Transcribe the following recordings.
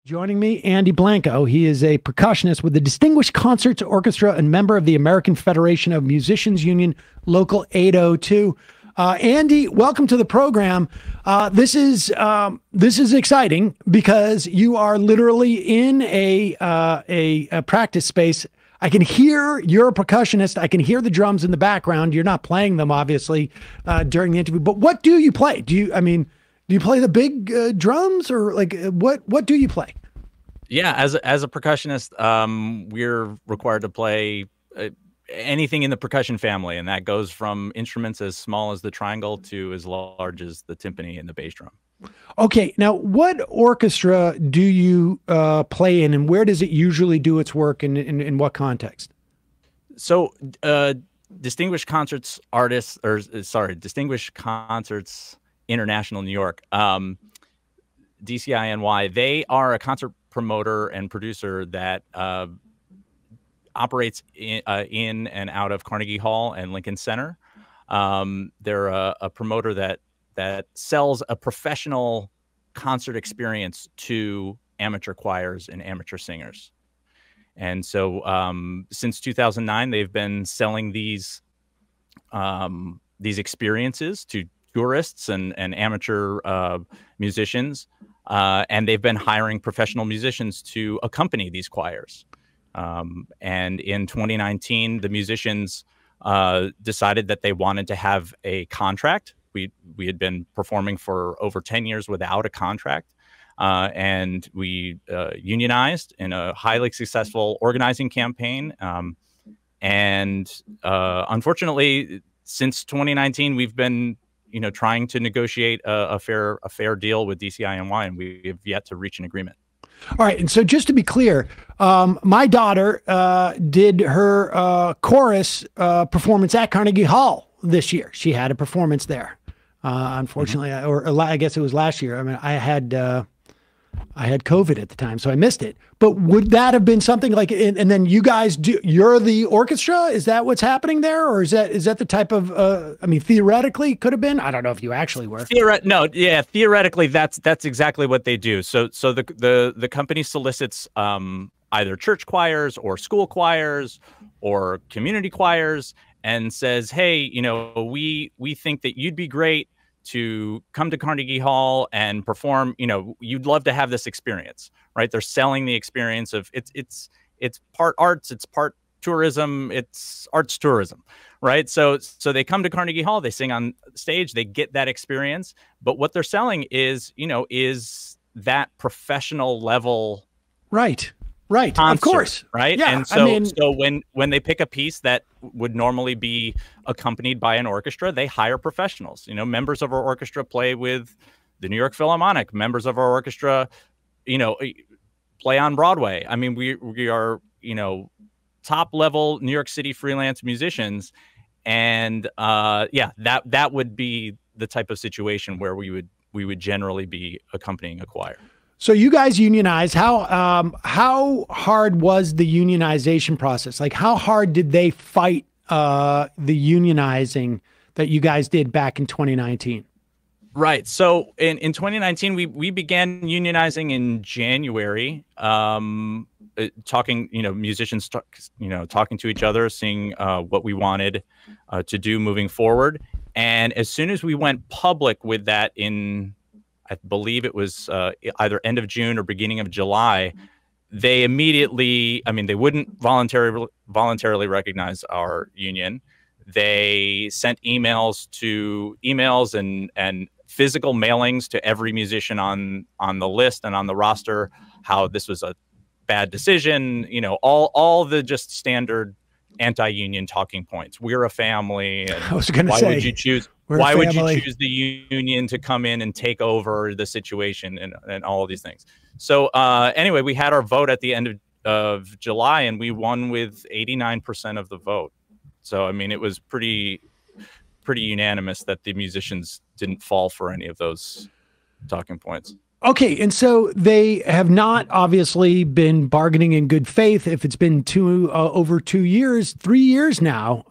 Joining me, Andy Blanco. He is a percussionist with the Distinguished Concerts Orchestra and member of the American Federation of Musicians Union Local 802. Andy, welcome to the program. This is exciting because you are literally in a practice space. I can hear you're a percussionist. I can hear the drums in the background. You're not playing them, obviously, during the interview. But what do you play? Do you play the big drums, or like what do you play? Yeah, as a percussionist, we're required to play anything in the percussion family, and that goes from instruments as small as the triangle to as large as the timpani and the bass drum. Okay, now what orchestra do you play in, and where does it usually do its work, and in what context? So, Distinguished Concerts Artists, or sorry, Distinguished Concerts International New York, DCINY, they are a concert promoter and producer that operates in and out of Carnegie Hall and Lincoln Center. They're a promoter that sells a professional concert experience to amateur choirs and amateur singers. And so since 2009, they've been selling these experiences to tourists and amateur musicians, and they've been hiring professional musicians to accompany these choirs. And in 2019, the musicians decided that they wanted to have a contract. We had been performing for over 10 years without a contract, and we unionized in a highly successful organizing campaign. And unfortunately, since 2019, we've been trying to negotiate a fair deal with DCINY, and we have yet to reach an agreement. All right. And so just to be clear, my daughter did her chorus performance at Carnegie Hall this year. She had a performance there. Unfortunately, or I guess it was last year. I mean, I had COVID at the time, so I missed it. But would that have been something like, and then you guys you're the orchestra? Is that what's happening there? Or is that the type of, I mean, theoretically could have been? I don't know if you actually were. No, yeah, theoretically, that's exactly what they do. So the company solicits either church choirs or school choirs or community choirs and says, hey, we think that you'd be great to come to Carnegie Hall and perform. You'd love to have this experience, right? They're selling the experience of it's part arts, it's part tourism, it's arts tourism, right? So they come to Carnegie Hall, they sing on stage, they get that experience, but what they're selling is that professional level, right? Concert, of course, right? Yeah, and so when they pick a piece that would normally be accompanied by an orchestra, they hire professionals. Members of our orchestra play with the New York Philharmonic. Members of our orchestra, play on Broadway. I mean, we are top level New York City freelance musicians, and yeah, that would be the type of situation where we would generally be accompanying a choir. So you guys unionized. How hard was the unionization process? Like, how hard did they fight the unionizing that you guys did back in 2019? Right. So in 2019, we began unionizing in January, talking, musicians, talking to each other, seeing what we wanted to do moving forward. And as soon as we went public with that I believe it was either end of June or beginning of July, they immediately, they wouldn't voluntarily recognize our union. They sent emails and physical mailings to every musician on the list and on the roster, how this was a bad decision, all the just standard anti-union talking points. We're a family. And I was going to say, why would you choose the union to come in and take over the situation and all of these things? So anyway, we had our vote at the end of July, and we won with 89% of the vote. So, it was pretty unanimous that the musicians didn't fall for any of those talking points. Okay, and so they have not obviously been bargaining in good faith. If it's been over 2 years, 3 years now,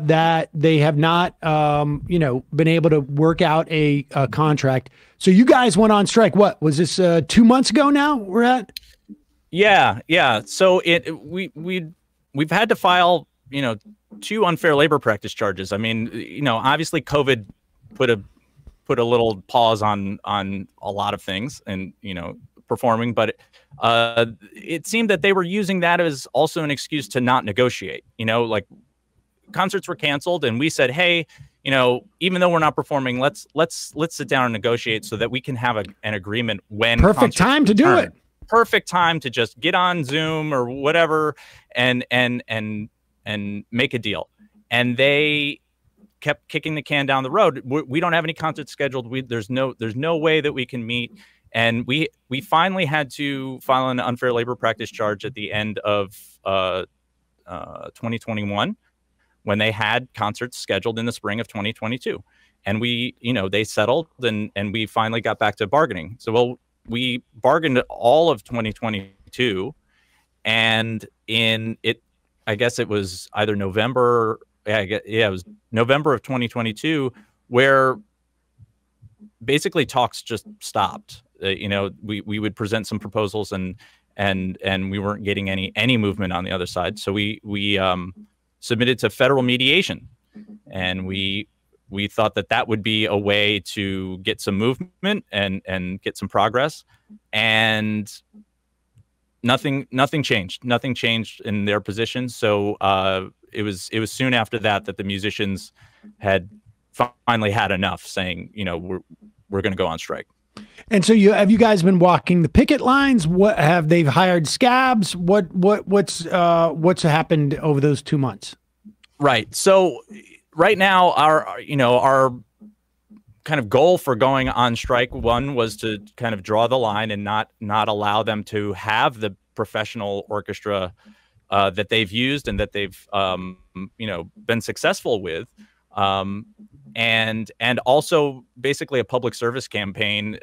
that they have not, been able to work out a contract. So you guys went on strike. What was this? 2 months ago now? We're at. Yeah. So we've had to file, 2 unfair labor practice charges. I mean, obviously COVID put a little pause on a lot of things and, performing, but it seemed that they were using that as also an excuse to not negotiate. Like concerts were canceled and we said, hey, even though we're not performing, let's sit down and negotiate so that we can have an agreement when perfect time to do it. Perfect time to just get on Zoom or whatever and make a deal. And they kept kicking the can down the road. We don't have any concerts scheduled. There's no way that we can meet. And we finally had to file an unfair labor practice charge at the end of 2021 when they had concerts scheduled in the spring of 2022. And they settled and we finally got back to bargaining. So, we bargained all of 2022 and I guess it was either November. It was November of 2022 where basically talks just stopped. We would present some proposals and we weren't getting any movement on the other side. So we submitted to federal mediation, and we thought that would be a way to get some movement and get some progress, and nothing changed. Nothing changed in their position. So it was soon after that the musicians had finally had enough, saying, we're going to go on strike. And so have you guys been walking the picket lines? What have they hired scabs? What's happened over those 2 months? Right. So right now, our kind of goal for going on strike, one was to kind of draw the line and not allow them to have the professional orchestra that they've used and that they've been successful with, and also basically a public service campaign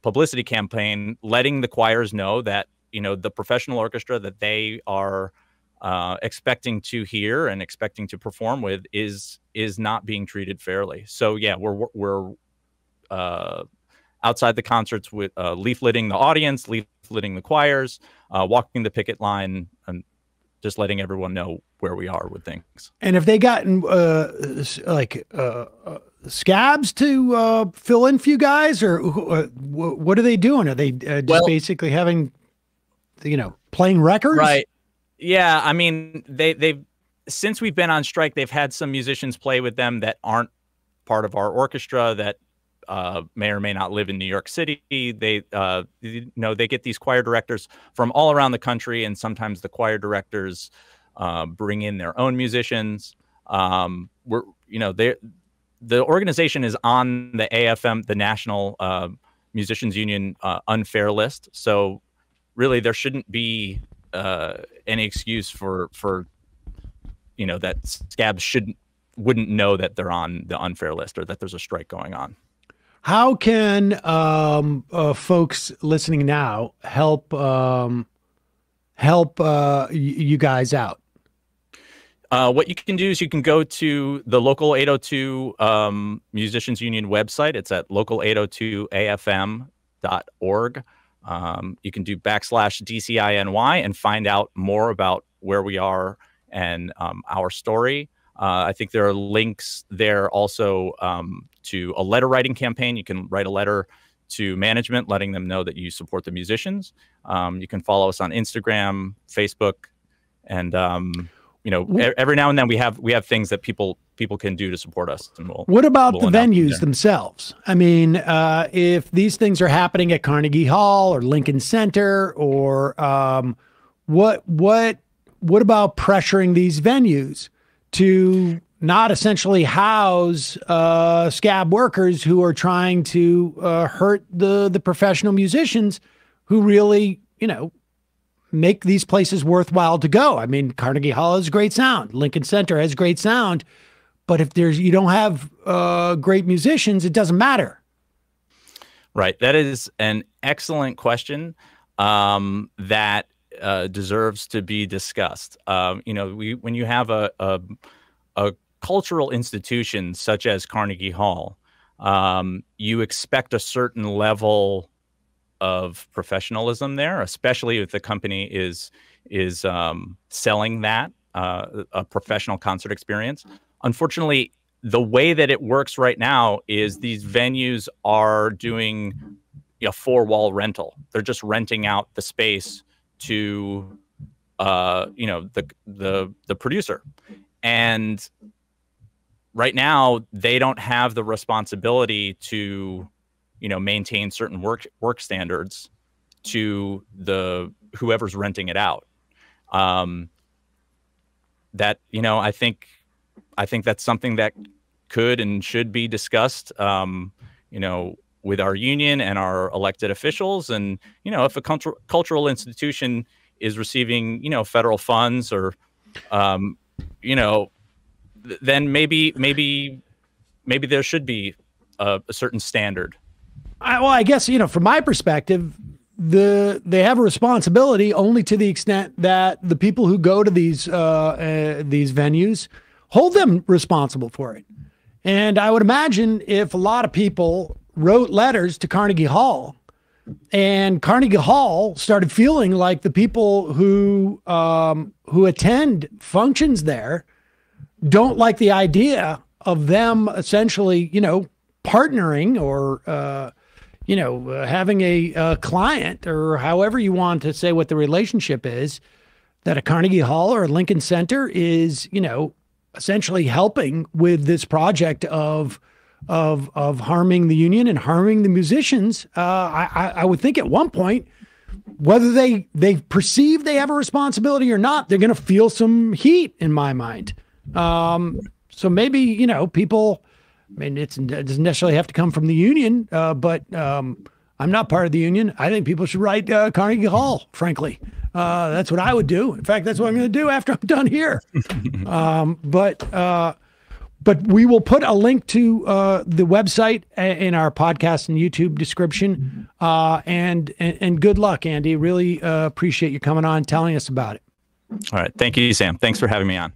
publicity campaign, letting the choirs know that the professional orchestra that they are expecting to hear and expecting to perform with is not being treated fairly. So yeah, we're outside the concerts with leafleting the audience, leafleting the choirs, walking the picket line, and just letting everyone know where we are with things. And have they gotten scabs to fill in for you guys, or what are they doing? Are they just basically having, playing records? Right. Yeah, I mean, they've since we've been on strike, they've had some musicians play with them that aren't part of our orchestra that may or may not live in New York City. They get these choir directors from all around the country, and sometimes the choir directors bring in their own musicians. The organization is on the AFM, the National Musicians Union unfair list. So really, there shouldn't be any excuse for that scabs wouldn't know that they're on the unfair list or that there's a strike going on. How can folks listening now help you guys out? What you can do is you can go to the Local 802 Musicians Union website. It's at local802afm.org. You can do /DCINY and find out more about where we are and our story. I think there are links there also to a letter writing campaign. You can write a letter to management letting them know that you support the musicians. You can follow us on Instagram, Facebook, and every now and then we have things that people can do to support us. And what about the venues themselves? I mean, if these things are happening at Carnegie Hall or Lincoln Center, or what about pressuring these venues to not essentially house scab workers who are trying to hurt the professional musicians who really, make these places worthwhile to go? I mean, Carnegie Hall has great sound. Lincoln Center has great sound. But if you don't have great musicians, it doesn't matter. Right. That is an excellent question that deserves to be discussed. When you have a cultural institution such as Carnegie Hall, you expect a certain level of professionalism there, especially if the company is selling that a professional concert experience. Unfortunately, the way that it works right now is these venues are doing a four-wall rental. They're just renting out the space to the producer, and right now they don't have the responsibility to maintain certain work standards to the whoever's renting it out. I think that's something that could and should be discussed, with our union and our elected officials. And, if a cultural institution is receiving, federal funds or, then maybe there should be a certain standard. I guess, from my perspective, they have a responsibility only to the extent that the people who go to these venues hold them responsible for it. And I would imagine if a lot of people wrote letters to Carnegie Hall and Carnegie Hall started feeling like the people who attend functions there don't like the idea of them essentially, partnering or, having a client, or however you want to say what the relationship is, that a Carnegie Hall or a Lincoln Center is, essentially helping with this project of harming the union and harming the musicians. I would think at one point, whether they perceive they have a responsibility or not, they're going to feel some heat, in my mind. So maybe, people, it doesn't necessarily have to come from the union, but I'm not part of the union. I think people should write Carnegie Hall, frankly. That's what I would do. In fact, that's what I'm going to do after I'm done here. But we will put a link to the website in our podcast and YouTube description. And good luck, Andy. Really appreciate you coming on and telling us about it. All right. Thank you, Sam. Thanks for having me on.